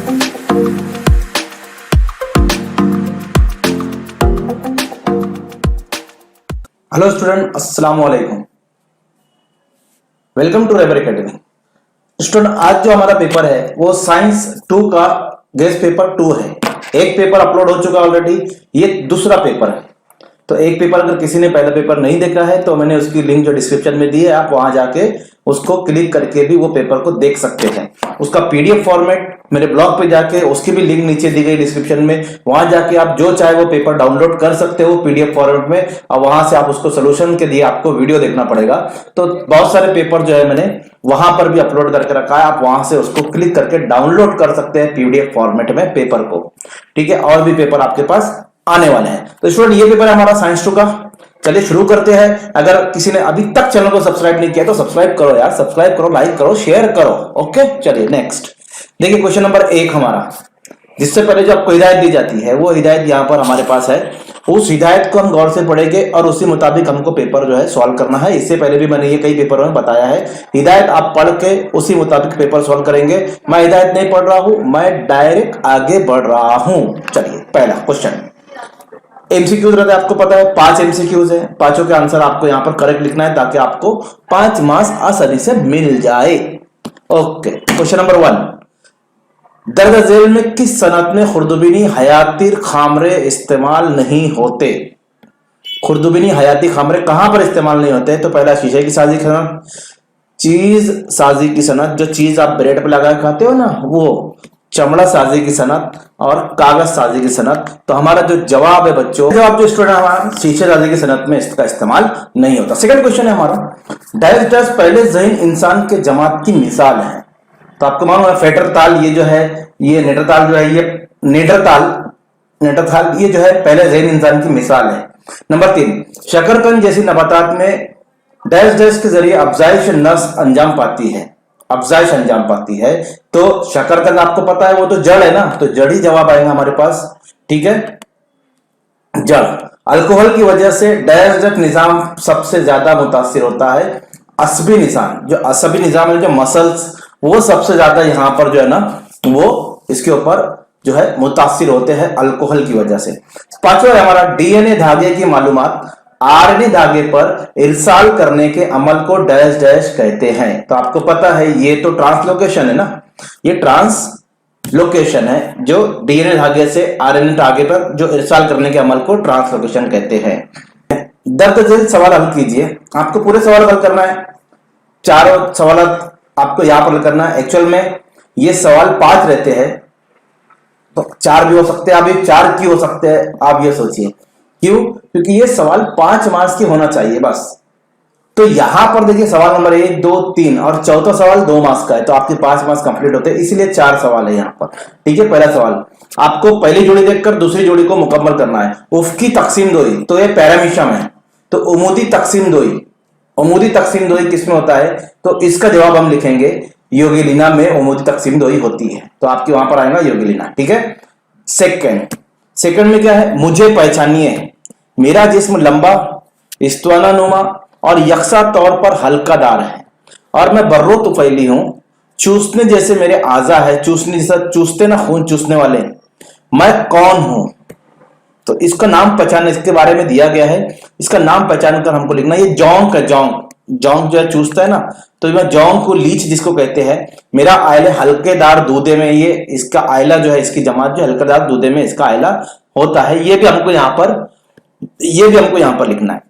Hello student, अस्सलाम वालेकुम। Welcome to रेबर एकेडमी। स्टूडेंट, आज जो हमारा पेपर है वो साइंस 2 का गेस्ट पेपर 2 है। एक पेपर अपलोड हो चुका ऑलरेडी, ये दूसरा पेपर है। तो एक पेपर अगर किसी ने पहला पेपर नहीं देखा है तो मैंने उसकी लिंक जो डिस्क्रिप्शन में दी है, आप वहां जाके उसको क्लिक करके भी वो पेपर को देख सकते हैं। उसका पीडीएफ फॉर्मेट मेरे ब्लॉग पे जाके, उसकी भी लिंक नीचे दी गई डिस्क्रिप्शन में, वहां जाके आप जो चाहे वो पेपर डाउनलोड कर सकते हो पीडीएफ फॉर्मेट में, और वहां से आप उसको सोल्यूशन के लिए आपको वीडियो देखना पड़ेगा। तो बहुत सारे पेपर जो है मैंने वहां पर भी अपलोड करके रखा है, आप वहां से उसको क्लिक करके डाउनलोड कर सकते हैं पीडीएफ फॉर्मेट में पेपर को। ठीक है, और भी पेपर आपके पास आने वाले हैं। तो स्टूडेंट, ये पेपर है हमारा साइंस 2 का। चलिए शुरू करते हैं। अगर किसी ने अभी तक चैनल को सब्सक्राइब नहीं किया तो सब्सक्राइब करो यार, सब्सक्राइब करो, लाइक करो, शेयर करो। ओके, चलिए नेक्स्ट देखिए। क्वेश्चन नंबर 1 हमारा, जिससे पहले जो आपको हिदायत दी जाती है वो हिदायत यहां पर हमारे पास है। उस हिदायत को हम गौर से पढ़ेंगे और उसी मुताबिक हमको पेपर जो है सॉल्व करना है। इससे पहले भी मैंने ये कई पेपरों में बताया है, हिदायत आप पढ़ के उसी मुताबिक पेपर सॉल्व करेंगे। मैं हिदायत नहीं पढ़ रहा हूं, मैं डायरेक्ट आगे बढ़ रहा हूं। चलिए पहला क्वेश्चन, एमसीक्यूज रहता है, आपको पता है 5 एमसीक्यूज है, पांचों के आंसर आपको यहां पर करेक्ट लिखना है ताकि आपको 5 मार्क्स आसानी से मिल जाए। ओके, क्वेश्चन नंबर 1, दर्ज झेल में किस सनत में खुर्दुबिनी हयाती खामरे इस्तेमाल नहीं होते? खुर्दुबिनी हयाती खामरे कहां पर इस्तेमाल नहीं होते? तो पहला शीशे की साजी की सनत, चीज साजी की सनत, जो चीज आप ब्रेड पे लगा खाते हो ना वो, चमड़ा साजी की सनत और कागज साजी की सनत। तो हमारा जो जवाब है बच्चों, जवाब जो स्टूडेंट हमारा शीशे साजी की सनत में इसका इस्तेमाल नहीं होता। सेकंड क्वेश्चन है हमारा, डैश डैश पहले ज़हीन इंसान के जमात की मिसाल है। तो आपको मालूम है फेटरताल, ये जो है ये नेटरताल जो है, ये नेटरताल ये जो है पहले ज़हीन इंसान की मिसाल है। नंबर 3, शकरकंद जैसी नबातात में डैश डैश के जरिए अफजाइश नस्ल अंजाम पाती है, अफजाइश अंजाम पाती है। तो शकरकंद आपको पता है वो तो जड़ है ना, तो जड़ ही जवाब आएगा हमारे पास। ठीक है, जड़। अल्कोहल की वजह से डैश डैश निजाम सबसे ज्यादा मुतासिर होता है, असबी निजाम, जो असबी निजाम है, जो मसल्स, वो सबसे ज्यादा यहां पर जो है ना वो इसके ऊपर जो है मुतासिर होते हैं अल्कोहल की वजह से। पांचवा है हमारा, डीएनए धागे की मालूमात आरएनए धागे पर इरसाल करने के अमल को डैश डैश कहते हैं। तो आपको पता है ये तो ट्रांसलोकेशन है ना, ये ट्रांसलोकेशन है, जो डीएनए धागे से आरएनए धागे पर जो इरसाल करने के अमल को ट्रांसलोकेशन कहते हैं। दर्ज झेल सवाल हल कीजिए। आपको पूरे सवाल हल करना है, चारों सवाल आपको यहां पर हल करना है। एक्चुअल में ये सवाल 5 रहते हैं, तो 4 भी हो सकते हैं, आप ये 4 क्यों हो सकते हैं आप ये सोचिए। क्यों? क्योंकि ये सवाल 5 मार्क्स की होना चाहिए बस। तो यहां पर देखिए सवाल नंबर 1, 2, 3 और चौथा सवाल 2 मार्क्स का है, तो आपके 5 मार्क्स कंप्लीट होते हैं, इसलिए 4 सवाल है यहां पर। ठीक है, पहला सवाल, आपको पहली जोड़ी देखकर दूसरी जोड़ी को मुकम्मल करना है। उफकी तकसीम दोई, तो ये पैरामीशम है। तो उमूदी तकसीम दोई, उमूदी तकसीम दोई किसमें होता है? तो इसका जवाब हम लिखेंगे योगिलिना में उमूदी तकसीम दोई होती है, तो आपके वहां पर आएगा योगिलिना। ठीक है, सेकंड में क्या है, मुझे पहचानिए, मेरा जिस्म लंबा, इस्तवानानुमा और यकसा तौर पर हल्कादार है और मैं बर्रो तुफैली हूं, चूसने जैसे मेरे आजा है, चूसने जैसा, चूसते ना खून चूसने वाले, मैं कौन हूं? तो इसका नाम पहचान, इसके बारे में दिया गया है, इसका नाम पहचान कर हमको लिखना। ये जोंक है, जोंक जो है चूसता है ना, तो मैं जोंक को लीच जिसको कहते हैं। मेरा आयला हल्केदार दूधे में, ये इसका आयला जो है, इसकी जमात जो हल्केदार दूधे में इसका आयला होता है। ये भी हमको यहां पर लिखना है।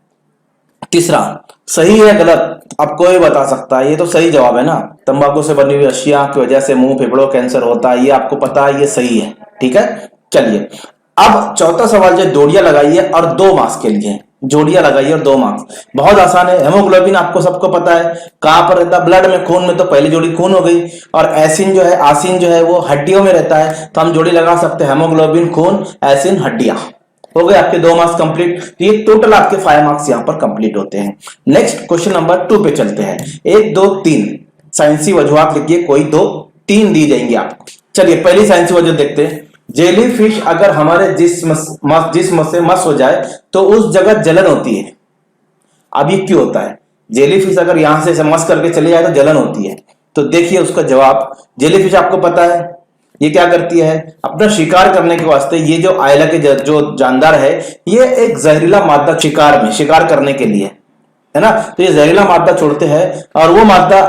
तीसरा, सही है गलत अब कोई बता सकता है, ये तो सही जवाब है ना, तंबाकू से बनी हुई अशिया की वजह से मुंह फेफड़ों कैंसर होता है, ये आपको पता है, ये सही है। ठीक है, चलिए अब चौथा सवाल जो जोड़ियां लगाइए और 2 मार्क्स के लिए, जोड़ियां लगाइए और 2 मार्क्स। बहुत आसान है। हेमोग्लोबिन आपको सबको पता है कहां पर रहता है? ब्लड में, खून में, तो पहली जोड़ी खून हो गई। और एसिन जो है, आसिन जो है वो हड्डियों में रहता है, तो हम जोड़ी लगा सकते हैं हेमोग्लोबिन खून, एसिन हड्डियां। हो गए आपके 2 मार्क्स कंप्लीट। तो ये टोटल आपके 5 मार्क्स यहां पर कंप्लीट होते हैं। नेक्स्ट क्वेश्चन नंबर 2 पे चलते हैं। 1, 2, 3 साइंसी वजूहात लिखिए, कोई 2, 3 दी जाएंगी आपको। चलिए पहली साइंसी वजह देखते हैं। जेली फिश अगर हमारे जिस्म से मस हो जाए तो उस जगह जलन होती है। अब ये क्यों होता है? जेली फिश अगर यहां से मस करके चले जाए तो जलन होती है। तो देखिए उसका जवाब, जेली फिश आपको पता है ये क्या करती है, अपना शिकार करने के वास्ते ये जो आयला के जो जानदार है ये एक जहरीला मादा शिकार करने के लिए, है ना, तो ये जहरीला मादा छोड़ते हैं और वो मादा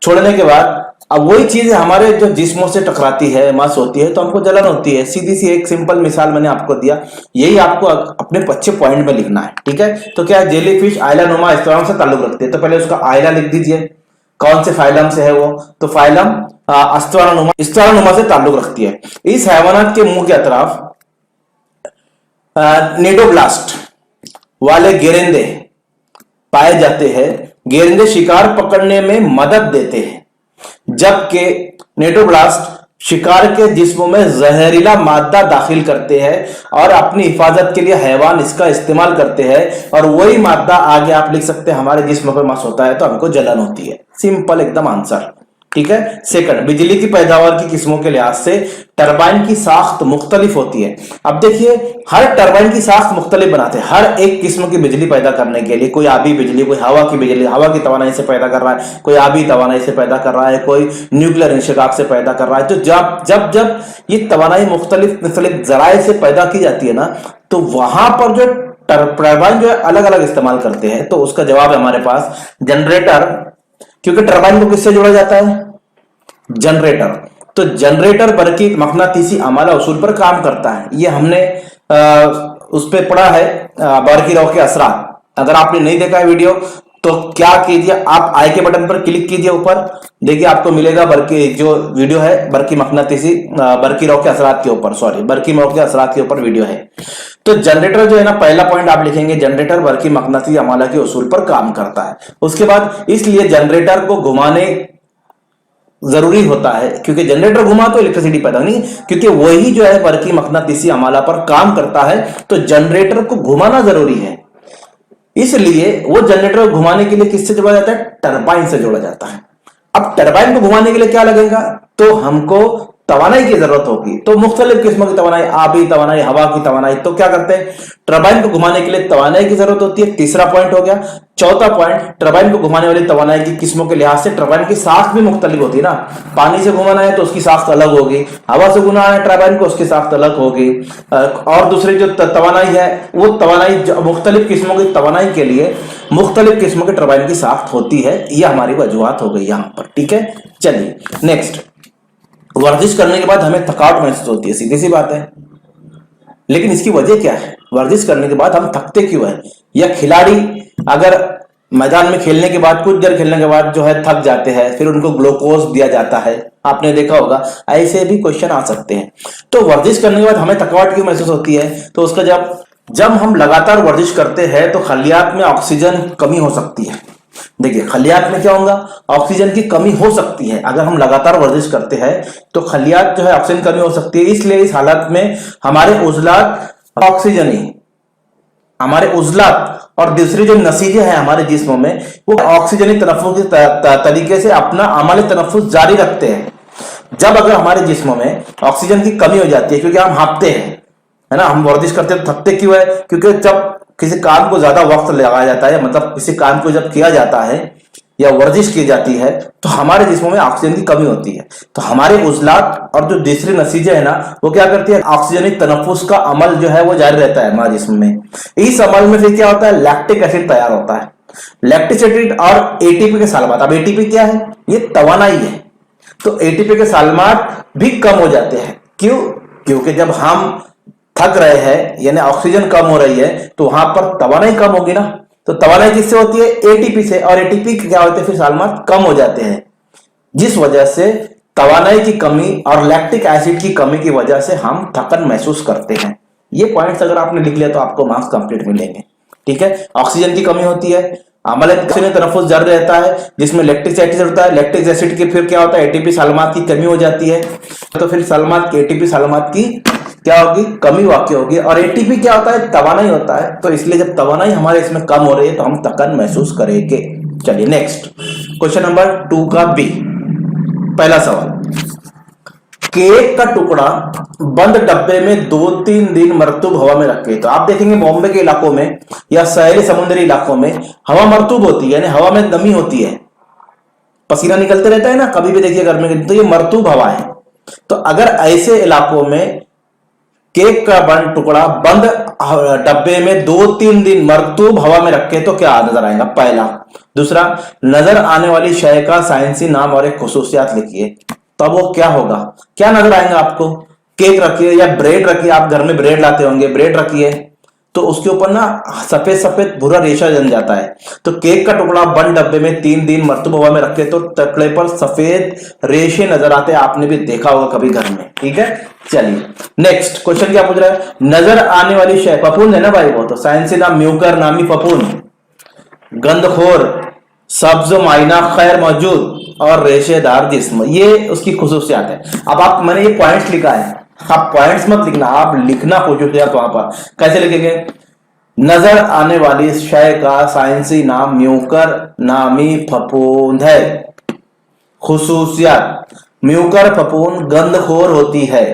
छोड़ने के बाद अब वही चीज हमारे जो जिस्मों से टकराती है, मस होती है, तो हमको जलन होती है। सीधी सी एक सिंपल मिसाल मैंने आपको दिया, यही आपको अपने अच्छे पॉइंट में लिखना है, ठीक है। तो क्या जेलीफिश आइलानुमा स्तरों से ताल्लुक रखते हैं, तो पहले उसका आइला लिख दीजिए, कौन से फाइलम से है वो, तो फाइलम स्तरोनुमा से ताल्लुक रखती है। इस हैवानात के मुंह के अतराफ निडोब्लास्ट वाले गेरिंदे पाए जाते हैं। गेरिंदे शिकार पकड़ने में मदद देते हैं, जबकि नेटोब्लास्ट शिकार के जिस्म में जहरीला मादा दाखिल करते हैं और अपनी हिफाजत के लिए हैवान इसका इस्तेमाल करते हैं, और वही मादा आगे आप लिख सकते हैं हमारे जिस्म पर मस होता है तो हमको जलन होती है। सिंपल एकदम आंसर, ठीक है। सेकंड, बिजली की पैदावार की किस्मों के लिहाज से टरबाइन की साख्त मुख्तलिफ होती है। अब देखिए हर टरबाइन की साख्त मुख्तलिफ बनाते हैं, हर एक किस्म की बिजली पैदा करने के लिए। कोई आबी बिजली, कोई हवा की बिजली, हवा की तवानाई से पैदा कर रहा है, कोई आबी तवानाई से पैदा कर रहा है, कोई न्यूक्लियर इंशिकाक से पैदा कर रहा है। तो जब जब जब ये तवानाई मुख्तलिफ जराए से पैदा की जाती है ना, तो वहां पर जो टरबाइन जो है अलग अलग इस्तेमाल करते हैं। तो उसका जवाब है हमारे पास जनरेटर, क्योंकि टरबाइन को किससे जोड़ा जाता है, जनरेटर। तो जनरेटर बरकी मकनातीसी अमाला उसूल पर काम करता है। ये हमने उस पर पढ़ा है, बरकी-राव के असरात। अगर आपने नहीं देखा है वीडियो तो क्या कीजिए, आप आई के बटन पर क्लिक कीजिए, ऊपर देखिए आपको मिलेगा बरकी जो वीडियो है बरकी मकनातीसी बरकी-राव के असरात के ऊपर, सॉरी बरकी-राव के असरात के ऊपर वीडियो है। तो जनरेटर जो है ना, पहला पॉइंट आप लिखेंगे जनरेटर बरकी मकनातीसी अमाला के उसूल पर काम करता है। उसके बाद इसलिए जनरेटर को घुमाने जरूरी होता है, क्योंकि जनरेटर घुमा तो इलेक्ट्रिसिटी पैदा नहीं, क्योंकि वही जो है बरकी मकनातीसी अमाला पर काम करता है, तो जनरेटर को घुमाना जरूरी है। इसलिए वो जनरेटर को घुमाने के लिए किससे जोड़ा जाता है, टरबाइन से जोड़ा जाता है। अब टरबाइन को घुमाने के लिए क्या लगेगा, तो हमको तवानाई की जरूरत होगी। तो मुख्तलिफ किस्मों की तवानाई, आबी तवानाई, हवा की तवानाई, तो क्या करते हैं, टरबाइन को घुमाने के लिए तवानाई की जरूरत होती है। तीसरा पॉइंट हो गया। चौथा पॉइंट, टरबाइन को घुमाने वाली तवानाई की किस्मों के लिहाज से टरबाइन की साख्त भी मुख्तलिफ होती है ना। पानी से घुमाना है तो उसकी साख्त अलग होगी, हवा से घुमाना है टरबाइन को उसकी साख्त अलग होगी, और दूसरी जो तवानाई है वो तवानाई मुख्तलिफ किस्मों की तवानाई के लिए मुख्तलिफ किस्मों की टरबाइन की साख्त होती है। यह हमारी वजूहात हो गई यहां पर, ठीक है। चलिए नेक्स्ट, वर्जिश करने के बाद हमें थकावट महसूस होती है, सीधी सी बात है, लेकिन इसकी वजह क्या है, वर्जिश करने के बाद हम थकते क्यों है, या खिलाड़ी अगर मैदान में खेलने के बाद कुछ देर खेलने के बाद जो है थक जाते हैं, फिर उनको ग्लूकोज दिया जाता है, आपने देखा होगा, ऐसे भी क्वेश्चन आ सकते हैं। तो वर्जिश करने के बाद हमें थकावट क्यों महसूस होती है, तो उसका जब हम लगातार वर्जिश करते हैं तो खलियात में ऑक्सीजन कमी हो सकती है। देखिए खलियात में क्या होगा, ऑक्सीजन की कमी हो सकती है। अगर हम लगातार वर्जिश करते हैं तो खलियात जो है ऑक्सीजन कमी हो सकती है। इसलिए इस हालत में हमारे उजलात और दूसरी जो नसीजे हैं हमारे जिस्मों में, वो ऑक्सीजनी तनफ्फुस के तरीके से अपना अमल तनफ्फुस जारी रखते हैं। जब अगर हमारे जिस्मों में ऑक्सीजन की कमी हो जाती है, क्योंकि हम हाँफते हैं, है ना, हम वर्जिश करते हैं, थकते क्यों है, क्योंकि जब किसी काम को ज्यादा वक्त लगाया जाता है, मतलब किसी काम को जब किया जाता है या वर्जिश की जाती है, तो हमारे जिस्मों में ऑक्सीजन की कमी होती है। तो हमारे उजलात और जो दूसरी नसीजे है ना, वो क्या करती है, ऑक्सीजनी तनफ्फुस का अमल जो है वो जारी रहता है हमारे जिस्म में। इस अमल में फिर क्या होता है, लैक्टिक एसिड तैयार होता है। लैक्टिक एसिड और एटीपी के सालमात, अब एटीपी क्या है, ये तवानाई है, तो एटीपी के सालमात भी कम हो जाते हैं। क्यों, क्योंकि जब हम थक रहे हैं यानी ऑक्सीजन कम हो रही है, तो वहां पर तवानाई कम होगी ना। तो तवानाई किससे होती है, एटीपी से, और एटीपी क्या होते हैं, फिर सालमात कम हो जाते हैं, जिस वजह से तवानाई की कमी और लैक्टिक एसिड की कमी की वजह से हम थकन महसूस करते हैं। ये पॉइंट्स अगर आपने लिख लिया तो आपको मार्क्स कंप्लीट मिलेंगे, ठीक है। ऑक्सीजन की कमी होती है, अमल तनफ्फुस जारी रहता है, जिसमें लैक्टिक एसिड होता है। लैक्टिक एसिड की फिर क्या होता है, एटीपी सालमात की कमी हो जाती है, तो फिर सालमात की एटीपी सालमात की क्या होगी, कमी वाकई होगी। और एटीपी क्या होता है, तवानाई होता है, तो इसलिए जब तवानाई हमारे इसमें कम हो रही है तो हम थकन महसूस करेंगे। चलिए नेक्स्ट, क्वेश्चन नंबर 2 का बी, पहला सवाल, केक का टुकड़ा बंद डब्बे में 2-3 दिन मरतूब हवा में रखे। तो आप देखेंगे बॉम्बे के इलाकों में या शहरी समुद्री इलाकों में हवा मरतूब होती है, यानी हवा में नमी होती है, पसीना निकलते रहता है ना, कभी भी देखिए गर्मी के, तो ये मरतूब हवा है। तो अगर ऐसे इलाकों में केक का बंद टुकड़ा बंद डब्बे में 2-3 दिन मरतूब हवा में रखे तो क्या नजर आएगा? पहला। दूसरा, नजर आने वाली शय का साइंसी नाम और एक खुसूसियात लिखिए। तो अब वो क्या होगा? क्या नजर आएगा आपको? केक रखिए या ब्रेड रखिए, आप घर में ब्रेड लाते होंगे, ब्रेड रखिए तो उसके ऊपर ना सफेद सफेद भूरा रेशा जम जाता है। तो केक का टुकड़ा बंद डब्बे में 3 दिन मरतूब हवा में रखे तो टुकड़े पर सफेद रेशे नजर आते हैं। आपने भी देखा होगा कभी घर में। ठीक है, चलिए नेक्स्ट क्वेश्चन क्या पूछ रहा है? नजर आने वाली शय, फफूंद है ना भाई वो, तो साइंसी नाम म्यूकर नामी फफूंद, गंधखोर, सब्ज माइना खैर मौजूद और रेशेदार जिस्म, ये उसकी खुसूसियात है। अब आप, मैंने ये पॉइंट्स लिखा है, आप पॉइंट्स मत लिखना, आप लिखना खुसूसियात वहां पर। कैसे लिखेंगे? नजर आने वाली शय का साइंसी नाम म्यूकर नामी फफूंद है। खुसूसियात, म्यूकर फफूंद गंधखोर होती है,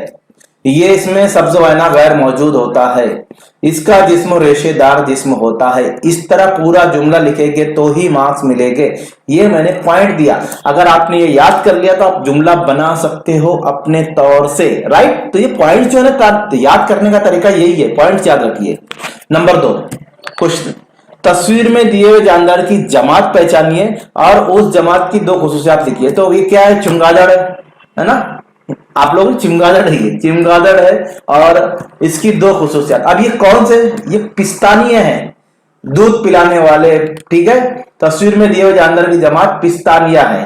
ये इसमें सब्ज वाइना गैर मौजूद होता है, इसका जिस्म रेशेदार जिस्म होता है। इस तरह पूरा जुमला लिखेंगे तो ही मार्क्स मिलेंगे। ये मैंने पॉइंट दिया, अगर आपने ये याद कर लिया तो आप जुमला बना सकते हो अपने तौर से, राइट। तो ये पॉइंट जो है ना, याद करने का तरीका यही है, पॉइंट याद रखिए। नंबर 2 क्वेश्चन, तस्वीर में दिए हुए जानदार की जमात पहचानिए और उस जमात की 2 खुसूसियात लिखिए। तो ये क्या है? चमगादड़ है ना, आप लोग चमगादड़ है, चमगादड़ है और इसकी 2 खुसूसियात। अब ये कौन से? ये पिस्तानिया है, दूध पिलाने वाले। ठीक है, तस्वीर में दिए हुए जानदार की जमात पिस्तानिया है।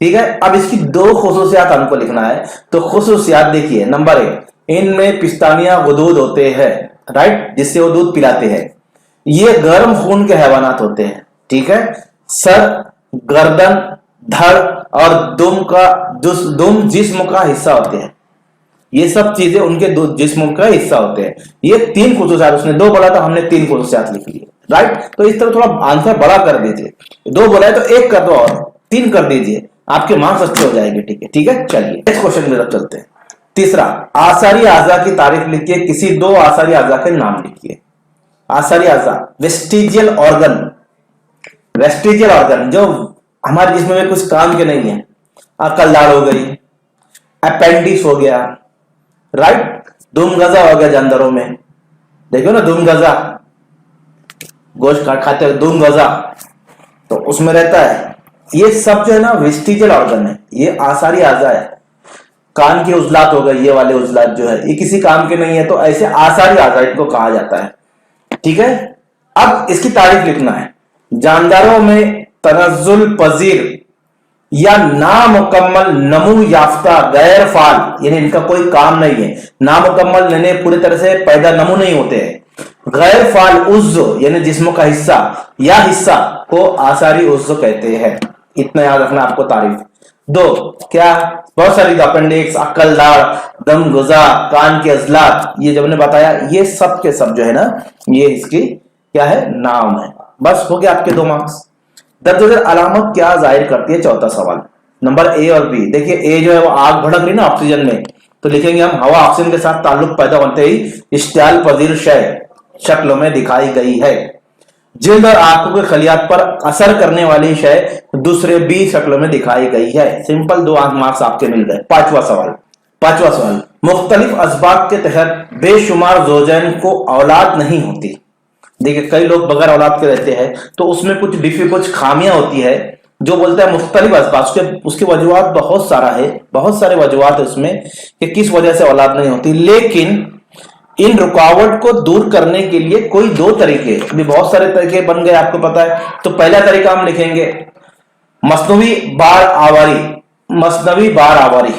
ठीक है, अब इसकी 2 खुसूसियात हमको लिखना है। तो खुसूसियात देखिए, नंबर 1, इनमें पिस्तानिया गुदूद होते हैं, राइट, जिससे वो दूध पिलाते हैं। ये गर्म खून के हैवानात होते हैं। ठीक है, सर, गर्दन, धड़ और दुम जिस्म का हिस्सा होते हैं। ये सब चीजें उनके जिस्म का हिस्सा होते हैं। ये 3 खुसूसियात, उसने 2 बोला था, हमने 3 खुसूसियात लिख ली, राइट। तो इस तरह थोड़ा आंसर बड़ा कर दीजिए, 2 बोला है तो 1 कर दो और 3 कर दीजिए, आपके मार्क्स अच्छे हो जाएंगे। ठीक है, ठीक है, चलिए नेक्स्ट क्वेश्चन की तरफ चलते हैं। तीसरा, आसारी आजा की तारीफ लिखिए, किसी 2 आसारी आजा के नाम लिखिए। आसारी आजा, वेस्टिजियल ऑर्गन, वेस्टिजियल ऑर्गन जो हमारे जिस्म में कुछ काम के नहीं है। कलदाड़ हो गई, अपेंडिक्स हो गया, राइट, दुम गजा हो गया जानवरों में, देखो ना दुम गजा, गोश्त खाते हुए दुम गजा, तो उसमें रहता है। ये सब जो है ना वेस्टिजियल ऑर्गन है, ये आसारी आजा है। कान की उजलात हो गई, ये वाले उजलात जो है ये किसी काम के नहीं है, तो ऐसे आसारी आजा इनको कहा जाता है। ठीक है, अब इसकी तारीफ लिखना है। जानदारों में तनजुल पजीर या नामुकम्मल नमू याफ्ता गैर फाल, यानी इनका कोई काम नहीं है। नामुकम्मल यानी पूरी तरह से पैदा नमू नहीं होते हैं। गैर फाल उज्जो यानी जिस्म का हिस्सा या हिस्सा को आसारी उज्जो कहते हैं। इतना याद रखना आपको तारीफ। 2 क्या, बहुत सारी अपेंडिक्स, अक्लदाड़, दम गुजा, कान के अजलात, ये जब ने बताया, ये सब के सब जो है ना, ये इसकी क्या है? नाम है। बस हो गया आपके 2 मार्क्स। दर्ज अलामत क्या जाहिर करती है? चौथा सवाल, नंबर ए और बी। देखिए ए जो है वो आग भड़क रही ना ऑक्सीजन में, तो लिखेंगे हम हवा ऑक्सीजन के साथ ताल्लुक पैदा होते ही इश्तियाल पजीर शय शक्ल में दिखाई गई है। जिल्द और आंखों के खलियात पर असर करने वाली शय दूसरे बी शक्ल में दिखाई गई है। सिंपल 2 मार्क्स आपके मिल गए। पांचवा सवाल, मुख्तलिफ असबाब के तहत बेशुमार ज़ौजैन को औलाद नहीं होती। देखिए कई लोग बगैर औलाद के रहते हैं, तो उसमें कुछ खामियां होती है। जो बोलता है मुख्तलिफ असबाब, उसके वजूहात बहुत सारा है, बहुत सारे वजूहात है उसमें कि किस वजह से औलाद नहीं होती। लेकिन इन रुकावट को दूर करने के लिए कोई 2 तरीके, अभी बहुत सारे तरीके बन गए आपको पता है। तो पहला तरीका हम लिखेंगे मसनवी बार आवारी,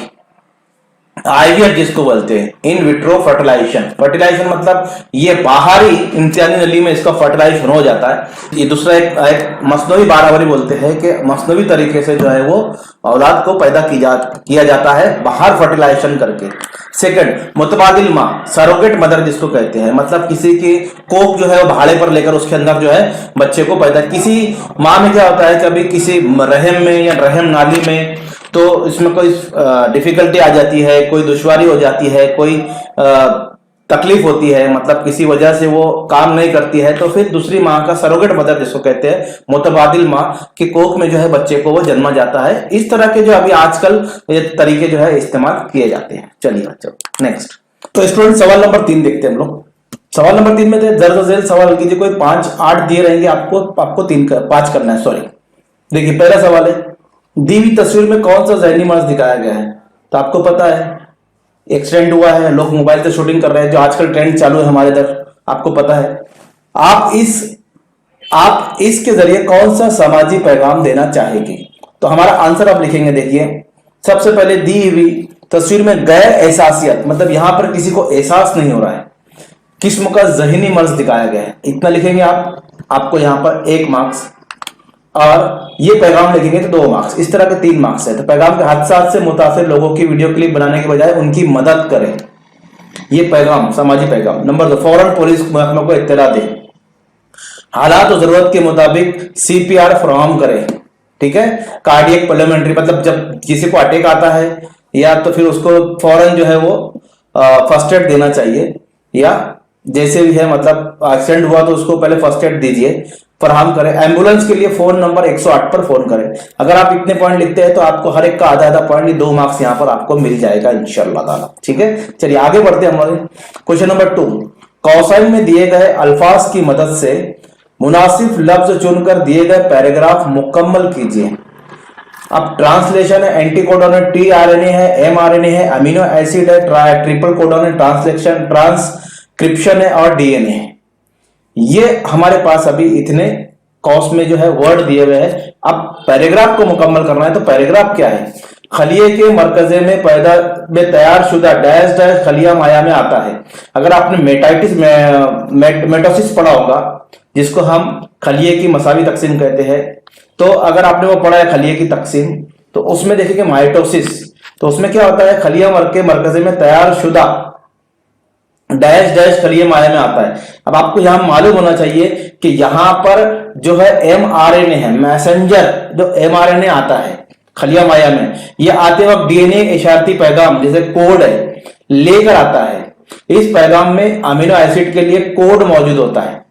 आईवीएफ जिसको बोलते हैं, इन विट्रो फर्टिलाइजेशन। फर्टिलाइजेशन मतलब ये बाहरी इम्तियानी नली में इसका फर्टिलाइजेशन हो जाता है। ये दूसरा एक मसनवी बारावरी बोलते हैं कि मसनवी तरीके से जो है वो औलाद को पैदा किया जाता है बाहर फर्टिलाइजेशन करके। सेकंड, मुतबादिल माँ, सरोगेट मदर जिसको कहते हैं, मतलब किसी की कोख जो है वो भाड़े पर लेकर उसके अंदर जो है बच्चे को पैदा। किसी माँ में क्या होता है, कभी किसी रहम में या रहम नाली में, तो इसमें कोई डिफिकल्टी आ जाती है, कोई दुश्वारी हो जाती है, कोई तकलीफ होती है, मतलब किसी वजह से वो काम नहीं करती है, तो फिर दूसरी माँ का सरोगेट मदर जिसको कहते हैं, मुतबादिल माँ के कोख में जो है बच्चे को वो जन्मा जाता है। इस तरह के जो अभी आजकल ये तरीके जो है इस्तेमाल किए जाते हैं। चलिए बच्चों नेक्स्ट। तो स्टूडेंट सवाल नंबर 3 देखते हैं हम लोग। सवाल नंबर 3 में दर्ज झेल सवाल कीजिए। कोई 5-8 दिए रहेंगे, आपको 5 करना है, सॉरी। देखिए पहला सवाल है, दी हुई तस्वीर में कौन सा जहनी मर्ज दिखाया गया है? तो आपको पता है एक्सीडेंट हुआ है, लोग मोबाइल से शूटिंग कर रहे हैं, जो आजकल ट्रेंड चालू है हमारे इधर, आपको पता है। आप इसके जरिए कौन सा सामाजिक पैगाम देना चाहेंगे? तो हमारा आंसर आप लिखेंगे। देखिए सबसे पहले दी हुई तस्वीर में गैर एहसासियत, मतलब यहां पर किसी को एहसास नहीं हो रहा है, किस्म का जहनी मर्ज दिखाया गया है, इतना लिखेंगे आप। आपको यहां पर 1 मार्क्स, और ये पैगाम लिखेंगे तो 2 मार्क्स। इस तरह के 3 मार्क्स है। तो पैगाम के हादसा से मुतासिर लोगों की वीडियो क्लिप बनाने के बजाय उनकी मदद करें, ये पैगाम सामाजिक पैगाम। नंबर 2, फौरन पुलिस महकमा को इत्तला दें, हालात और जरूरत के मुताबिक CPR फराहम करें। ठीक है, कार्डियक पल्मोनरी, मतलब जब किसी को अटैक आता है या तो फिर उसको फौरन जो है वो फर्स्ट एड देना चाहिए, या जैसे भी है मतलब एक्सीडेंट हुआ तो उसको पहले फर्स्ट एड दीजिए, फराहम करें। एम्बुलेंस के लिए फोन नंबर 108 पर फोन करें। अगर आप इतने पॉइंट लिखते हैं तो आपको हर एक का आधा पॉइंट, 2 मार्क्स यहाँ पर आपको मिल जाएगा इंशाअल्लाह ताला। ठीक है, चलिए आगे बढ़ते हैं हमारे क्वेश्चन नंबर 2। कौशल में दिए गए अल्फाज की मदद से मुनासिब लफ्ज चुनकर दिए गए पैराग्राफ मुकम्मल कीजिए। अब ट्रांसलेशन है, एंटीकोडॉन है, tRNA है, mRNA है, अमीनो एसिड है, ट्रिपल कोडॉन है, ट्रांसक्रिप्शन है और DNA है। ये हमारे पास अभी इतने कॉस्ट में जो है वर्ड दिए हुए हैं। अब पैराग्राफ को मुकम्मल करना है। तो पैराग्राफ क्या है? खलिए के मरकजे में तैयार शुदा डैश डैश खलिया माया में आता है। अगर आपने मेटोसिस पढ़ा होगा, जिसको हम खलिए की मसावी तकसीम कहते हैं, तो अगर आपने वो पढ़ा है खलिए की तकसीम, तो उसमें देखेंगे माइटोसिस, तो उसमें क्या होता है, खलिया के मरकजे में तैयार शुदा डैश डैश खलिया माया में आता है। अब आपको यहां मालूम होना चाहिए कि यहां पर जो है mRNA है, मैसेंजर जो mRNA आता है खलिया माया में, ये आते वक्त DNA इशारती पैगाम जैसे कोड है लेकर आता है। इस पैगाम में अमीनो एसिड के लिए कोड मौजूद होता है।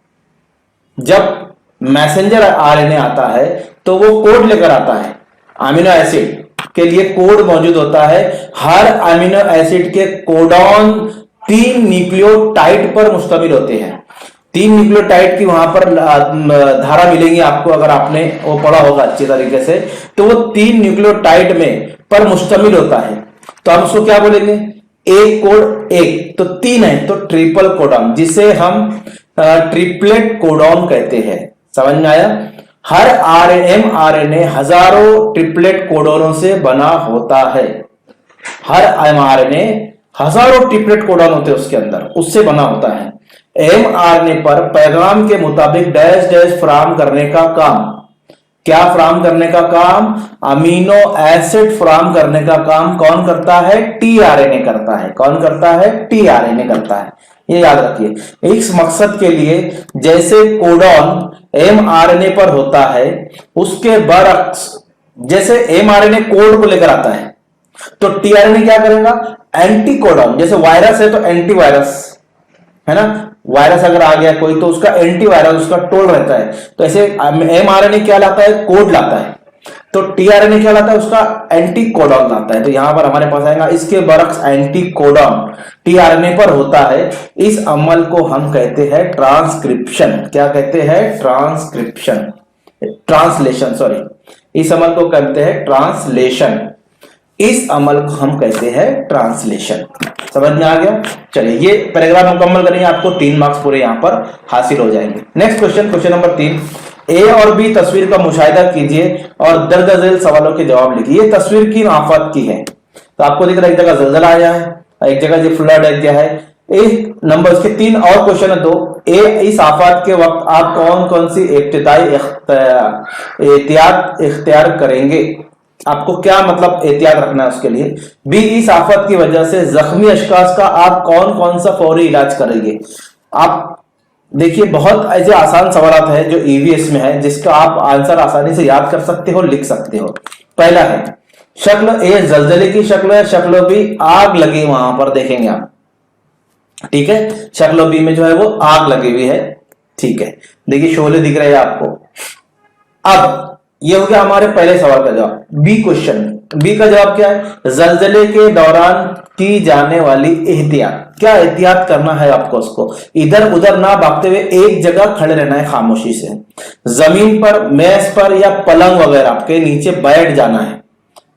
जब मैसेंजर RNA आता है तो वो कोड लेकर आता है, अमीनो एसिड के लिए कोड मौजूद होता है। हर अमीनो एसिड के कोडॉन 3 न्यूक्लियोटाइड पर मुश्तमिल होते हैं। 3 न्यूक्लियोटाइड की वहां पर धारा मिलेंगी आपको, अगर आपने वो पढ़ा होगा अच्छी तरीके से, तो वो 3 न्यूक्लियोटाइड में पर मुश्तमिल होता है। तो हम उसको क्या बोलेंगे? एक कोड, एक तो 3 है तो ट्रिपल कोडॉन, जिसे हम ट्रिपलेट कोडॉन कहते हैं। समझ में आया? हर mRNA हजारों ट्रिपलेट कोडॉनों से बना होता है। हर mRNA हजारों ट्रिपलेट कोडॉन होते हैं उसके अंदर, उससे बना होता है। mRNA पर पैगाम के मुताबिक डैश डैश फराहम करने का काम, क्या फराहम करने का काम? अमीनो एसिड फराहम करने का काम कौन करता है? tRNA करता है। कौन करता है? tRNA करता है। ये याद रखिए। इस मकसद के लिए जैसे कोडॉन mRNA पर होता है, उसके बरक्स जैसे mRNA कोड को लेकर आता है, तो tRNA क्या करेगा? एंटी कोडॉन, जैसे वायरस है तो एंटीवायरस है ना, वायरस अगर आ गया कोई तो उसका एंटीवायरस उसका टोल रहता है। तो ऐसे mRNA क्या लाता है? कोड लाता है। तो tRNA क्या लाता है? उसका एंटी कोडॉन लाता है। तो यहां पर हमारे पास आएगा इसके बरक्स एंटी कोडॉन tRNA पर होता है। इस अमल को हम कहते हैं ट्रांसक्रिप्शन। क्या कहते हैं? Transcription, translation, sorry. इस अमल को कहते हैं ट्रांसलेशन। इस अमल को हम कहते हैं ट्रांसलेशन। समझ में आ गया? चलिए ये पैराग्राफ मुकम्मल करेंगे, आपको 3 मार्क्स पूरे यहां पर हासिल हो जाएंगे। Next question, question number 3। ए और बी तस्वीर का मुशाहिदा कीजिए और दर्ज झेल सवालों के जवाब लिखिए। ये तस्वीर किन आफत की है? तो आपको दिख रहा है एक जगह जलजला आया है, एक जगह जो फ्लड है क्या है। एक नंबर इसके 3 और क्वेश्चन है 2। ए, इस आफत के वक्त आप कौन कौन सी इब्तिदाई एहतियात इख्तियार करेंगे? आपको क्या मतलब एहतियात रखना है उसके लिए। बी, इस आफत की वजह से जख्मी अशखास का आप कौन कौन सा फौरी इलाज करेंगे? आप देखिए बहुत ऐसे आसान सवाल है जो ईवीएस में है, जिसका आप आंसर आसानी से याद कर सकते हो, लिख सकते हो। पहला है शक्ल ए जलजले की शक्ल है, शक्ल बी आग लगी वहां पर, देखेंगे आप ठीक है, शक्ल बी में जो है वो आग लगी हुई है। ठीक है, देखिए शोले दिख रहे हैं आपको। अब ये हो गया हमारे पहले सवाल का जवाब। बी क्वेश्चन, बी का जवाब क्या है? जलजले के दौरान की जाने वाली एहतियात। क्या एहतियात करना है आपको? उसको इधर उधर ना भागते हुए एक जगह खड़े रहना है खामोशी से। जमीन पर, मेज पर या पलंग वगैरह के नीचे बैठ जाना है,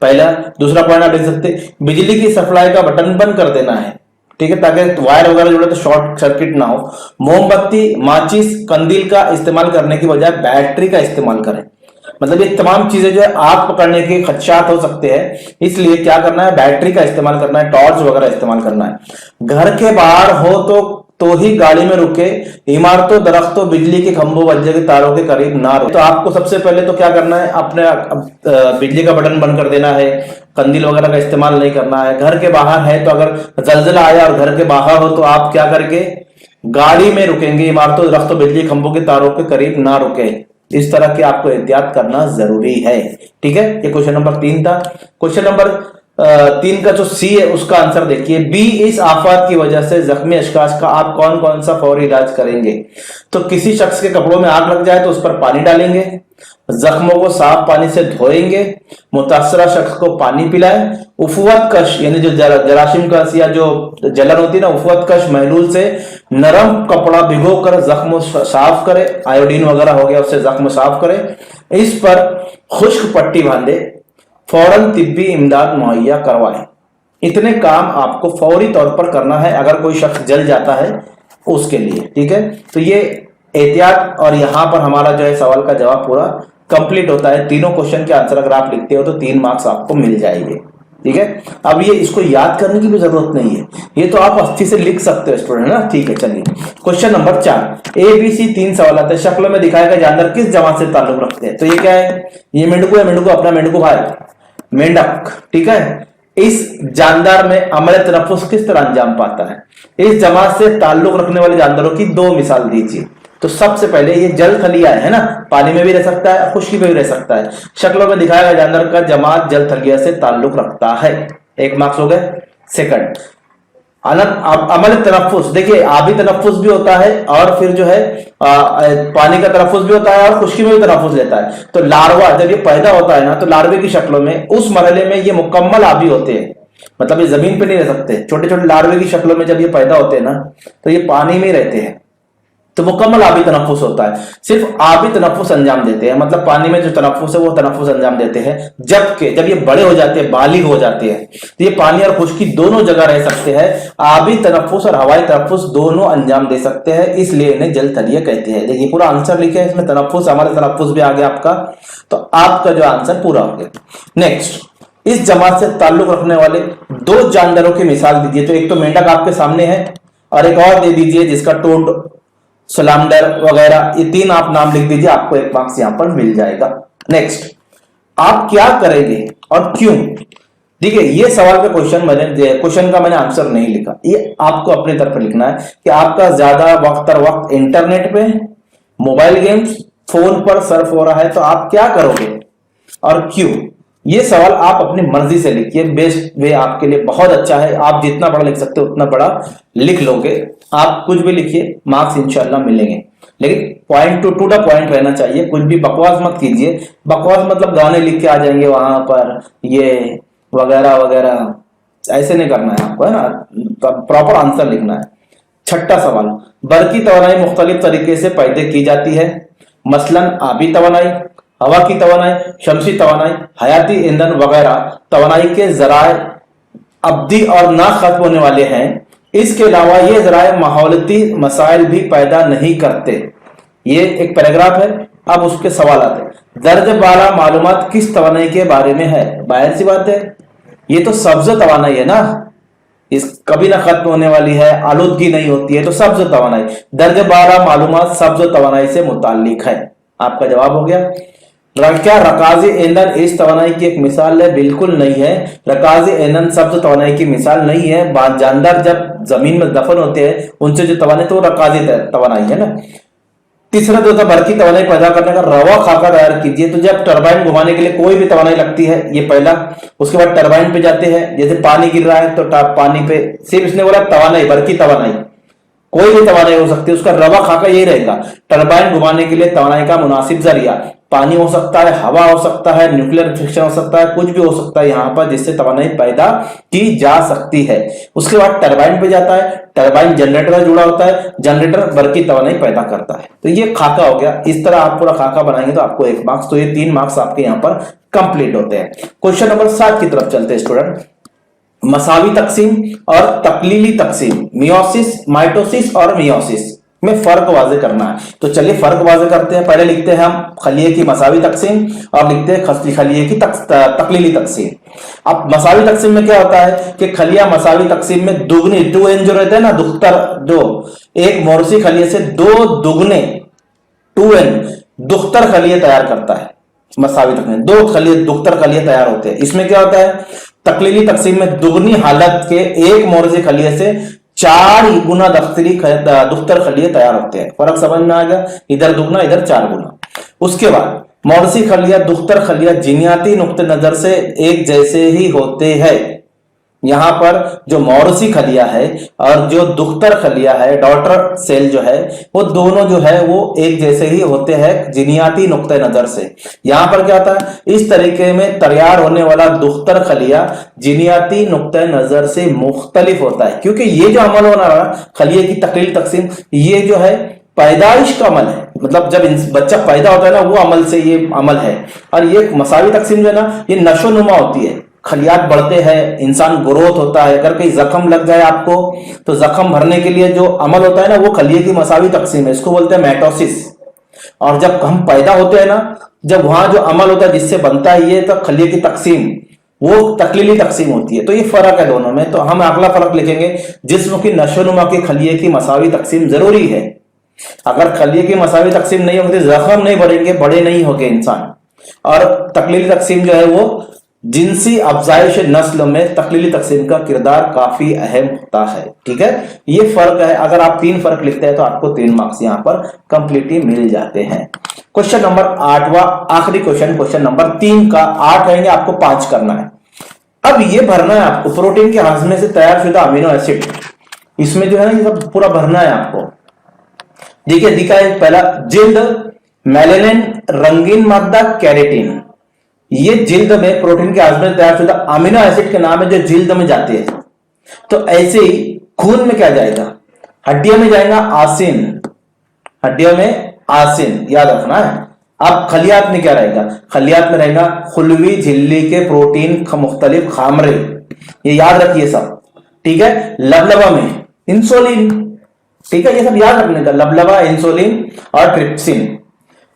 पहला। दूसरा पॉइंट आप देख सकते, बिजली की सप्लाई का बटन बंद कर देना है, ठीक है, ताकि वायर वगैरह जुड़े तो शॉर्ट सर्किट ना हो। मोमबत्ती, माचिस, कंदील का इस्तेमाल करने की बजाय बैटरी का इस्तेमाल करें। मतलब ये तमाम चीजें जो है आग पकड़ने के खदशात हो सकते हैं, इसलिए क्या करना है? बैटरी का इस्तेमाल करना है, टॉर्च वगैरह इस्तेमाल करना है। घर के बाहर हो तो ही गाड़ी में रुके। इमारतों, दरख्तों, बिजली के खंभों, वज्र के तारों के करीब ना रुके। तो आपको सबसे पहले तो क्या करना है? अपने बिजली का बटन बंद कर देना है, कंदील वगैरह का इस्तेमाल नहीं करना है। घर के बाहर है तो अगर जलजला आया और घर के बाहर हो तो आप क्या करके गाड़ी में रुकेंगे, इमारतों, दरख्तों, बिजली खंभों के तारों के करीब ना रुके। इस तरह के आपको एहतियात करना जरूरी है। ठीक है, ये क्वेश्चन नंबर 3 था। क्वेश्चन नंबर 3 का जो सी है उसका आंसर देखिए। बी, इस आफत की वजह से जख्मी अशखास का आप कौन कौन सा फौरी इलाज करेंगे? तो किसी शख्स के कपड़ों में आग लग जाए तो उस पर पानी डालेंगे, जख्मों को साफ पानी से धोएंगे, मुतासरा शख्स को पानी पिलाएं, उफुवत कश यानी जो जरासीम कश या जो जलन होती है ना, उफुवत कश महलूल से नरम कपड़ा भिगोकर जख्म साफ करे, आयोडीन वगैरह हो गया उससे जख्म साफ करे, इस पर खुश्क पट्टी बांधे, फौरन तिब्बी इमदाद मुहैया करवाएं। इतने काम आपको फौरी तौर पर करना है अगर कोई शख्स जल जाता है उसके लिए। ठीक है, तो ये एहतियात, और यहां पर हमारा जो है सवाल का जवाब पूरा कंप्लीट होता है। तीनों क्वेश्चन के आंसर अगर आप लिखते हो तो 3 मार्क्स आपको मिल जाएंगे। ठीक है, अब ये इसको याद करने की भी जरूरत नहीं है, ये तो आप अस्थि से लिख सकते हो स्टूडेंट ना। ठीक है, चलिए question number 4। A B C 3 सवाल आते हैं। शक्ल में दिखाए गए जानवर किस जमात से ताल्लुक रखते हैं? तो ये क्या है? ये मेंढको है, मेंढको अपना मेंढको भाई मेंढक। ठीक है, इस जानदार में अमल तनफ्फुस किस तरह अंजाम पाता है? इस जमात से ताल्लुक रखने वाले जानवरों की 2 मिसाल दीजिए। तो सबसे पहले ये जल थलिया है ना, पानी में भी रह सकता है, खुश्की में भी रह सकता है। शक्लों में दिखाया गया जानवर का जमात जल थलिया से ताल्लुक रखता है। 1 मार्क्स हो गए। सेकंड, अमल तनफ्फुस, देखिए आबी तनफ्फुस भी होता है और फिर जो है पानी का तनफ्फुस भी होता है और खुश्की में भी तनफ्फुस लेता है। तो लार्वा जब ये पैदा होता है ना, तो लार्वे की शक्लों में उस मरहले में ये मुकम्मल आबी होते हैं, मतलब ये जमीन पे नहीं रह सकते। छोटे छोटे लार्वे की शक्लों में जब ये पैदा होते हैं ना, तो ये पानी में रहते हैं, तो मुकम्मल आबी तनफ्फुस होता है। सिर्फ आबी तनफ्फुस अंजाम देते हैं, मतलब पानी में जो तनफ्फुस है वो तनफ्फुस अंजाम देते हैं। जबकि जब ये बड़े हो जाते हैं, बालिग हो जाते हैं, तो ये पानी और खुश्की दोनों जगह रह सकते हैं। आबी तनफ्फुस और हवाई तनफ्फुस दोनों अंजाम दे सकते हैं, इसलिए इन्हें जल थलिया कहते हैं। देखिए पूरा आंसर लिखे हैं इसमें, तनफ्फुस, हमारे तनफ्फुस भी आ गया आपका, तो आपका जो आंसर पूरा हो गया। नेक्स्ट, इस जमात से ताल्लुक रखने वाले 2 जानवरों की मिसाल दीजिए। तो एक तो मेंढक आपके सामने है और एक और दे दीजिए जिसका टोड, सलामडर वगैरह, ये 3 आप नाम लिख दीजिए, आपको 1 मार्क्स यहां पर मिल जाएगा। नेक्स्ट, आप क्या करेंगे और क्यों? देखिए ये सवाल का क्वेश्चन का मैंने आंसर नहीं लिखा, ये आपको अपनी तरफ लिखना है कि आपका ज्यादा वक्त इंटरनेट पे, मोबाइल गेम्स, फोन पर सर्फ हो रहा है, तो आप क्या करोगे और क्यों? ये सवाल आप अपनी मर्जी से लिखिए, बेस्ट वे आपके लिए बहुत अच्छा है। आप जितना बड़ा लिख सकते हो उतना बड़ा लिख लोगे, आप कुछ भी लिखिए, मार्क्स इंशाल्लाह मिलेंगे। लेकिन पॉइंट टू द पॉइंट रहना चाहिए, कुछ भी बकवास मत कीजिए। बकवास मतलब गाने लिख के आ जाएंगे वहां पर, ये वगैरह वगैरह, ऐसे नहीं करना है आपको, है ना, प्रॉपर आंसर लिखना है। 6ठा सवाल, बर्की तवानाई मुख्तलिफ तरीके से पैदा की जाती है, मसलन आबी तवानाई, हवा की तवानाई, शमसी तवानाई, हयाती ईंधन वगैरह तवानाई के जराए अब्दी और ना खत्म होने वाले हैं। इसके अलावा ये जराए माहौलती मसाइल भी पैदा नहीं करते। ये एक पैराग्राफ है, अब उसके सवाल आते हैं। दर्ज बाला मालूमात किस तवानाई के बारे में है? बाहर सी बात है, ये तो सब्ज तवानाई है ना, इस कभी ना खत्म होने वाली है, आलूदगी नहीं होती है, तो सब्ज तवानाई, दर्ज बाला मालूमात सब्ज तवानाई से मुताल्लिक है। आपका जवाब हो गया। क्या रकाजी ईंधन इस तवानाई की एक मिसाल है? बिल्कुल नहीं है, रकाजी ईंधन सब्ज तवानाई की मिसाल नहीं है। जानदार जब जमीन में दफन होते हैं उनसे जो तवानाई, तो रकाजी तवानाई है ना। तीसरा जो था, बर्की तवानाई पैदा करने का रवा खाका तैयार कीजिए। तो जब टरबाइन घुमाने के लिए कोई भी तवानाई लगती है, ये पहला। उसके बाद टरबाइन पे जाते हैं, जैसे पानी गिर रहा है तो पानी पे, सिर्फ इसने बोला तवानाई, बर्की तवानाई, कोई भी तवानाई हो सकती है, उसका रवा खाका यही रहेगा। टरबाइन घुमाने के लिए तवानाई का मुनासिब जरिया पानी हो सकता है, हवा हो सकता है, न्यूक्लियर फिक्शन हो सकता है, कुछ भी हो सकता है यहां पर जिससे तवानाई पैदा की जा सकती है। उसके बाद टरबाइन पे जाता है, टरबाइन जनरेटर से जुड़ा होता है, जनरेटर बल्कि तवानाई पैदा करता है। तो ये खाका हो गया। इस तरह आप पूरा खाका बनाएंगे तो आपको 1 मार्क्स, तो ये 3 मार्क्स आपके यहां पर कंप्लीट होते हैं। क्वेश्चन नंबर 7 की तरफ चलते हैं स्टूडेंट। मसावी तकसीम और तकलीली तकसीम, मियोसिस, माइटोसिस और मियोसिस में फर्क वाजे करना है। तो चलिए फर्क वाजे करते हैं। पहले लिखते हैं हम खलिए की मसावी तकसीम और लिखते हैं खलिए की तकलीली तकसीम। अब मसावी तकसीम में क्या होता है कि खलिया मसावी तकसीम में दुगनी 2n जो रहते हैं ना, दुख्तर जो एक मोरसी खलिए से 2 दुगने 2n दुख्तर खलिए तैयार करता है। मसावी तकसीम 2 खलिए दुख्तर खलिए तैयार होते हैं। इसमें क्या होता है, तकलीली तकसीम में दुगनी हालत के एक मोरसी खलिए से 4 गुना दुख्तर खलिए तैयार होते हैं। फर्क समझ में आ गया, इधर दुगना इधर 4 गुना। उसके बाद मोरसी खलिया दुख्तर खलिया जिनियाती नुक्ते नजर से एक जैसे ही होते हैं। यहां पर जो मौरसी खलिया है और जो दुख्तर खलिया है, डॉटर सेल जो है, वो दोनों जो है वो एक जैसे ही होते हैं जिनियाती नुक्ते नजर से। यहां पर क्या होता है, इस तरीके में तैयार होने वाला दुख्तर खलिया जिनियाती नुक्ते नजर से मुख्तलिफ होता है, क्योंकि ये जो अमल होना रहा खलिए की तकलील तकसीम, ये जो है पैदाइश का अमल है। मतलब जब बच्चा पैदा होता है ना, वो अमल से ये अमल है। और ये मसावी तकसीम जो है ना, ये नशोनुमा होती है, खलियात बढ़ते हैं, इंसान ग्रोथ होता है। अगर कहीं जख्म लग जाए आपको तो जख्म भरने के लिए जो अमल होता है ना, वो खलिए की मसावी तकसीम है, इसको बोलते हैं मैटोसिस। और जब हम पैदा होते हैं ना, जब वहां जो अमल होता है जिससे बनता है ये, तो खलिए की तकसीम वो तकलीली तकसीम होती है। तो ये फर्क है दोनों में। तो हम अगला फर्क लिखेंगे, जिस्म की नशोनुमा की खलिए की मसावी तकसीम जरूरी है। अगर खलिए की मसावी तकसीम नहीं होगी, जख्म नहीं बढ़ेंगे, बड़े नहीं होंगे इंसान। और तकलीली तकसीम जो है वो जिनसी अफजाइश नस्ल में तकलीली तकसीम का किरदार काफी अहम होता है। ठीक है, ये फर्क है। अगर आप 3 फर्क लिखते हैं तो आपको 3 मार्क्स यहां पर कंप्लीटली मिल जाते हैं। क्वेश्चन नंबर 8वां आखिरी क्वेश्चन, क्वेश्चन नंबर 3 का 8 रहेंगे, आपको 5 करना है। अब ये भरना है आपको, प्रोटीन के हाजमे से तैयार शुदा अमीनो एसिड, इसमें जो है ना ये सब पूरा भरना है आपको। देखिए दिखा है पहला, जिल्द, मेलेनिन, रंगीन मादा, कैरेटिन। ये जिल्द में प्रोटीन के हाजमे से तैयार शुदा अमीनो एसिड के नाम है जो जिल्द में जाते हैं। तो ऐसे ही खून में क्या जाएगा, हड्डियों में जाएगा आसिन, हड्डियों में आसिन, याद रखना है। अब खलियात में क्या रहेगा, खलियात में रहेगा खुलवी झिल्ली के प्रोटीन मुख्तलिफ खामरे, ये याद रखिए सब। ठीक है, लबलबा में इंसुलिन, ठीक है, ये सब याद रखने का, लबलबा, इंसुलिन और ट्रिप्सिन।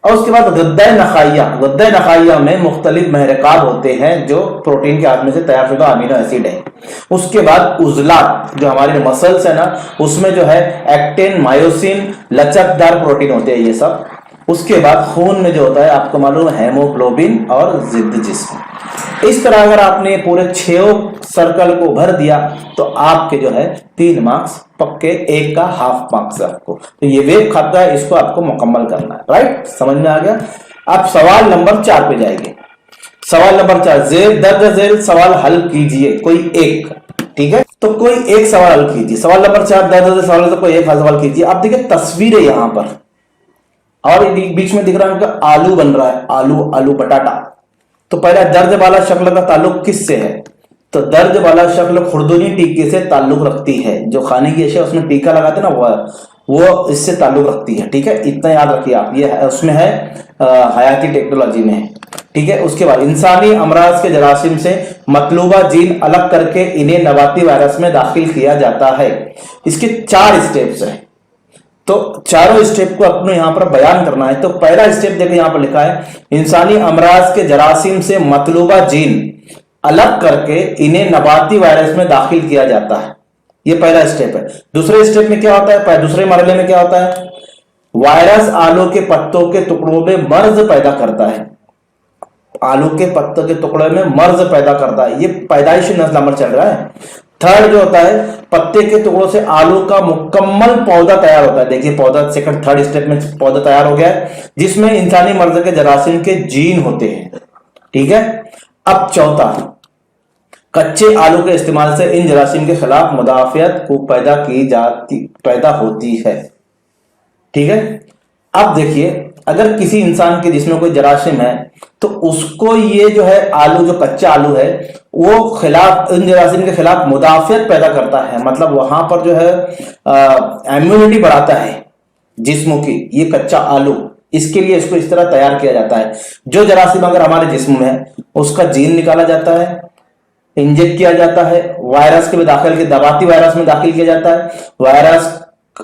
और उसके बाद गद्दा नखाइया, गद्दा नखाइया में मुख्तलिफ महरकात होते हैं जो प्रोटीन के हाजमे से तैयार शुदा अमीनो एसिड है। उसके बाद उजलात, जो हमारे मसल्स है ना, उसमें जो है एक्टिन, मायोसिन, लचकदार प्रोटीन होते हैं ये सब। उसके बाद खून में जो होता है आपको मालूम है हेमोग्लोबिन और जिद्द जिस्म। इस तरह अगर आपने पूरे 6 सर्कल को भर दिया तो आपके जो है 3 मार्क्स पक्के, 1 का हाफ मार्क्स है आपको। तो ये वेब खाता है, इसको आपको मुकम्मल करना है। राइट, समझ में आ गया। अब सवाल नंबर 4 पे जाएंगे। सवाल नंबर 4, जेल दर्ज झेल सवाल हल कीजिए कोई एक। ठीक है, तो कोई एक सवाल हल कीजिए। सवाल नंबर 4 दर्ज झेल सवाल, तो कोई एक सवाल कीजिए। आप देखिए तस्वीर है यहां पर, और बीच में दिख रहा है आलू बन रहा है, आलू, आलू बटाटा। तो पहला दर्ज वाला शक्ल का ताल्लुक किससे है, तो दर्ज वाला शक्ल खुर्दुनी टीके से ताल्लुक रखती है। जो खाने की अशिया उसमें टीका लगाते हैं ना, वो इससे ताल्लुक रखती है। ठीक है, इतना याद रखिए आप, ये उसमें है हयाती टेक्नोलॉजी में। ठीक है, उसके बाद इंसानी अमराज के जरासीम से मतलूबा जीन अलग करके इन्हें नबाती वायरस में दाखिल किया जाता है। इसके 4 स्टेप्स हैं, तो चारों स्टेप को अपने यहां पर बयान करना है। तो पहला स्टेप देखिए यहां पर लिखा है, इंसानी अमराज के जरासीम से मतलूबा जीन अलग करके इन्हें नबाती वायरस में दाखिल किया जाता है। ये पहला स्टेप है। दूसरे स्टेप में क्या होता है, दूसरे मरहले में क्या होता है, वायरस आलू के पत्तों के टुकड़ों में मर्ज पैदा करता है। आलू के पत्तों के टुकड़े में मर्ज पैदा करता है, ये पैदाइशी नस्ल अमल चल रहा है। थर्ड जो होता है, पत्ते के टुकड़ों से आलू का मुकम्मल पौधा तैयार होता है। देखिए पौधा, सेकंड थर्ड स्टेप में पौधा तैयार हो गया है, जिसमें इंसानी मर्ज के जरासीम के जीन होते हैं। ठीक है, अब चौथा, कच्चे आलू के इस्तेमाल से इन जरासीम के खिलाफ मुदाफियत को पैदा होती है। ठीक है, अब देखिए अगर किसी इंसान के जिसमें कोई जरासीम है तो उसको ये जो है आलू, जो कच्चा आलू है, वो इन जरासीम के खिलाफ मुदाफियत पैदा करता है, मतलब वहां पर जो है इम्यूनिटी बढ़ाता है जिस्म की। ये कच्चा आलू, इसके लिए इसको इस तरह तैयार किया जाता है। जो जरासीम अगर हमारे जिस्म में है उसका जीन निकाला जाता है, इंजेक्ट किया जाता है, वायरस के दाखिल के दबाती वायरस में दाखिल किया जाता है। वायरस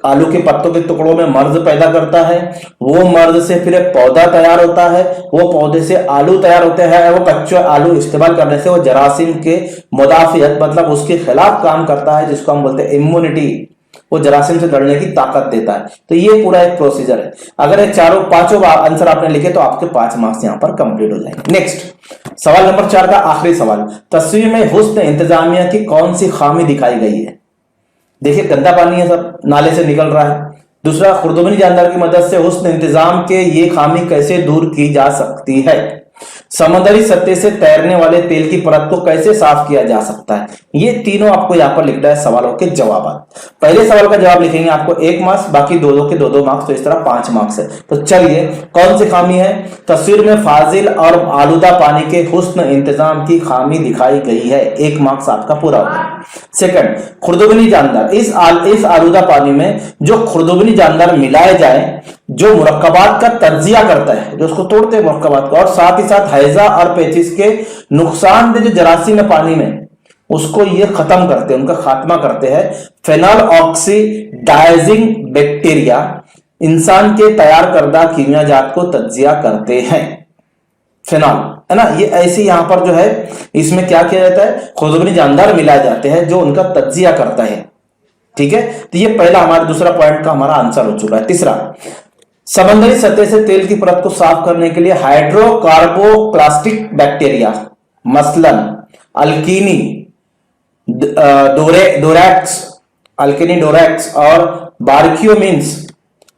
आलू के पत्तों के टुकड़ों में मर्ज पैदा करता है, वो मर्ज से फिर एक पौधा तैयार होता है, वो पौधे से आलू तैयार होते हैं। वो कच्चा आलू इस्तेमाल करने से वो जरासीम के मुदाफियत मतलब उसके खिलाफ काम करता है, जिसको हम बोलते हैं इम्यूनिटी। वो जरासीम से लड़ने की ताकत देता है। तो ये पूरा एक प्रोसीजर है। अगर ये पांचों आंसर आपने लिखे तो आपके 5 मार्क्स यहां पर कंप्लीट हो जाएंगे। नेक्स्ट सवाल नंबर 4 का आखिरी सवाल, तस्वीर में हुस्न इंतजामिया की कौन सी खामी दिखाई गई है? देखिए गंदा पानी है, सब नाले से निकल रहा है। दूसरा, खुर्दुबनी जानदार की मदद से हुस्न इंतजाम के ये खामी कैसे दूर की जा सकती है? समुद्री सतह से तैरने वाले तेल की परत को कैसे साफ किया जा सकता है? ये तीनों आपको यहां पर लिखना है सवालों के जवाब। पहले सवाल का जवाब लिखेंगे आपको 1 मार्क्स, बाकी दो के दो मार्क्स, तो इस तरह 5 मार्क्स है। तो चलिए, कौन सी खामी है? तस्वीर में फाजिल और आलूदा पानी के हुस्न इंतजाम की खामी दिखाई गई है, 1 मार्क्स आपका पूरा हो गया। सेकंड, खुर्दुबनी जानदार, इस आलूदा पानी में जो खुर्दुबनी जानदार मिलाए जाए जो मुरक्कबात का तज्जिया करता है, जो उसको तोड़ते हैं मुरक्कबात को, और साथ ही साथ हैजा और पेचिस के नुकसानदेह जो जरासीम है पानी में, उसको ये खत्म करते हैं, उनका खात्मा करते हैं। फेनॉल ऑक्सीडाइजिंग बैक्टीरिया इंसान के तैयार करदा कीमियाजात को तज्जिया करते हैं। फेनॉल है ना, ये ऐसे यहां पर जो है इसमें क्या किया जाता है, खुर्दुबनी जानदार मिलाए जाते हैं जो उनका तज्जिया करता है। ठीक है, तो ये पहला हमारा दूसरा पॉइंट का हमारा आंसर हो चुका है। तीसरा, समंदरी सतह से तेल की परत को साफ करने के लिए हाइड्रोकार्बोप्लास्टिक बैक्टीरिया मसलन अल्किनी डोरैक्स और बार्कियोमिन्स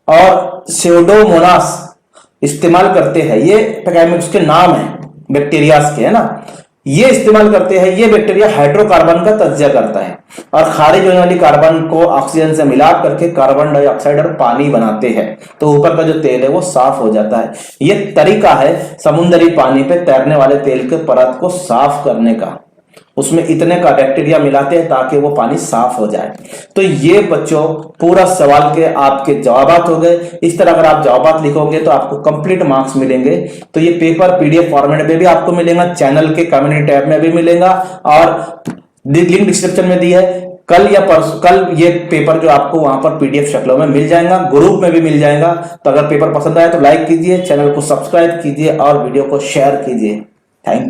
और स्यूडोमोनास इस्तेमाल करते हैं। ये उसके नाम है बैक्टीरियाज के, है ना, ये इस्तेमाल करते हैं। ये बैक्टीरिया हाइड्रोकार्बन का तज्जिया करता है और खारिज होने वाली कार्बन को ऑक्सीजन से मिला करके कार्बन डाइऑक्साइड और पानी बनाते हैं, तो ऊपर का जो तेल है वो साफ हो जाता है। ये तरीका है समुद्री पानी पे तैरने वाले तेल के परत को साफ करने का। उसमें इतने का बैक्टीरिया मिलाते हैं ताकि वो पानी साफ हो जाए। तो ये बच्चों पूरा सवाल के आपके जवाबात हो गए। इस तरह अगर आप जवाबात लिखोगे तो आपको कंप्लीट मार्क्स मिलेंगे। तो ये पेपर पीडीएफ फॉर्मेट में भी आपको मिलेगा, चैनल के कम्युनिटी टैब में भी मिलेगा और लिंक डिस्क्रिप्शन में दी है। कल ये पेपर जो आपको वहां पर पीडीएफ शक्लों में मिल जाएगा, ग्रुप में भी मिल जाएगा। तो अगर पेपर पसंद आए तो लाइक कीजिए, चैनल को सब्सक्राइब कीजिए और वीडियो को शेयर कीजिए। Thank you.